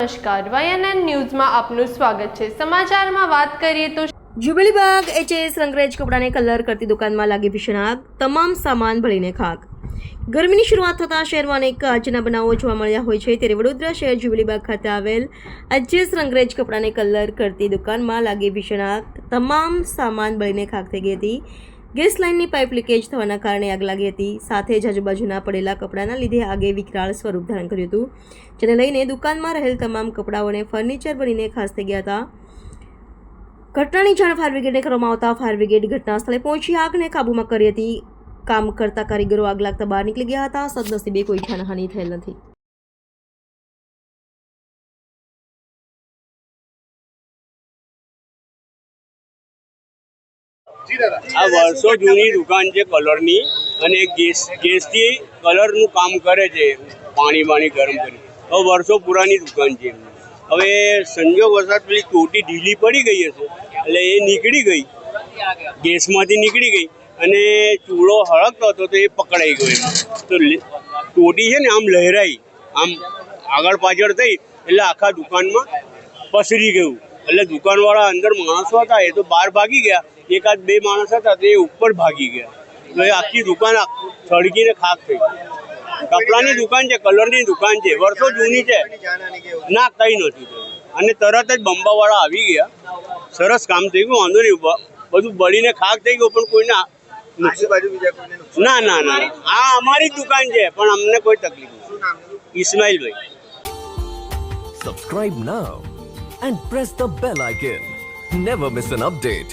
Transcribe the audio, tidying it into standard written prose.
નમસ્કાર, YNN ન્યૂઝમાં આપનું સ્વાગત છે। સમાચારમાં વાત કરીએ તો જ્યુબિલીબાગ HS રંગરેજ કપડાને કલર કરતી દુકાનમાં લાગી ભીષણ આગ, તમામ સામાન બળીને ખાક। ગરમીની શરૂઆત થતાં શહેરમાં અનેક આજના બનાવો જોવા મળ્યા હોય છે, ત્યારે વડોદરા શહેર જ્યુબિલીબાગ ખાતે આવેલ HS રંગરેજ કપડાને કલર કરતી દુકાનમાં લાગી ભીષણ આગ, તમામ સામાન બળીને ખાક થઈ ગઈ હતી। ગેસ લાઇનની પાઇપ લીકેજ થવાના કારણે આગ લાગી હતી, સાથે જ આજુબાજુના પડેલા કપડાના લીધે આગે વિકરાળ સ્વરૂપ ધારણ કર્યું હતું, જેને લઈને દુકાનમાં રહેલ તમામ કપડાઓને ફર્નિચર બનીને ખાસ થઈ ગયા હતા। ઘટનાની જાણ ફાયર બ્રિગેડને કરવામાં આવતા ફાયર બ્રિગેડ ઘટના સ્થળે પહોંચી આગને કાબૂમાં કરી હતી। કામ કરતા કારીગરો આગ લાગતા બહાર નીકળી ગયા હતા। સદનસીબે કોઈ જાનહાનિ થયેલ નથી। આ વર્ષો જૂની દુકાન છે કલરની, અને ગેસથી કલરનું કામ કરે છે, પાણી ગરમ કરી। હવે વર્ષો પુરાની દુકાન છે। હવે સંજોગવશાત પેલી ટોટી ઢીલી પડી ગઈ હશે, એટલે એ નીકળી ગઈ, ગેસમાંથી નીકળી ગઈ અને ચૂલો હળગતો હતો તો એ પકડાઈ ગયો। તો ટોટી છે ને આમ લહેરાઈ, આમ આગળ પાછળ થઈ એટલે આખા દુકાનમાં પસરી ગયું। એટલે દુકાનવાળા અંદર માણસો હતા એ તો બહાર ભાગી ગયા, એકાદ બે માણસ હતા તે ઉપર ભાગી ગયા, તો એ આખી દુકાન સળગીને ખાક થઈ ગઈ। કપડાની દુકાન છે, કલરની દુકાન છે, વર્ષો જૂની છે, ના કંઈ નથી થયું। અને તરત જ બંબાવાળા આવી ગયા, સરસ કામ થઈ ગયું, વાંધો નહીં, બધું બળીને ખાક થઈ ગયું, પણ કોઈને ના ના ના, આ અમારી જ દુકાન છે, પણ અમને કોઈ તકલીફ નથી। ઇસ્માઇલભાઈ। Subscribe now and press the bell icon. Never miss an update.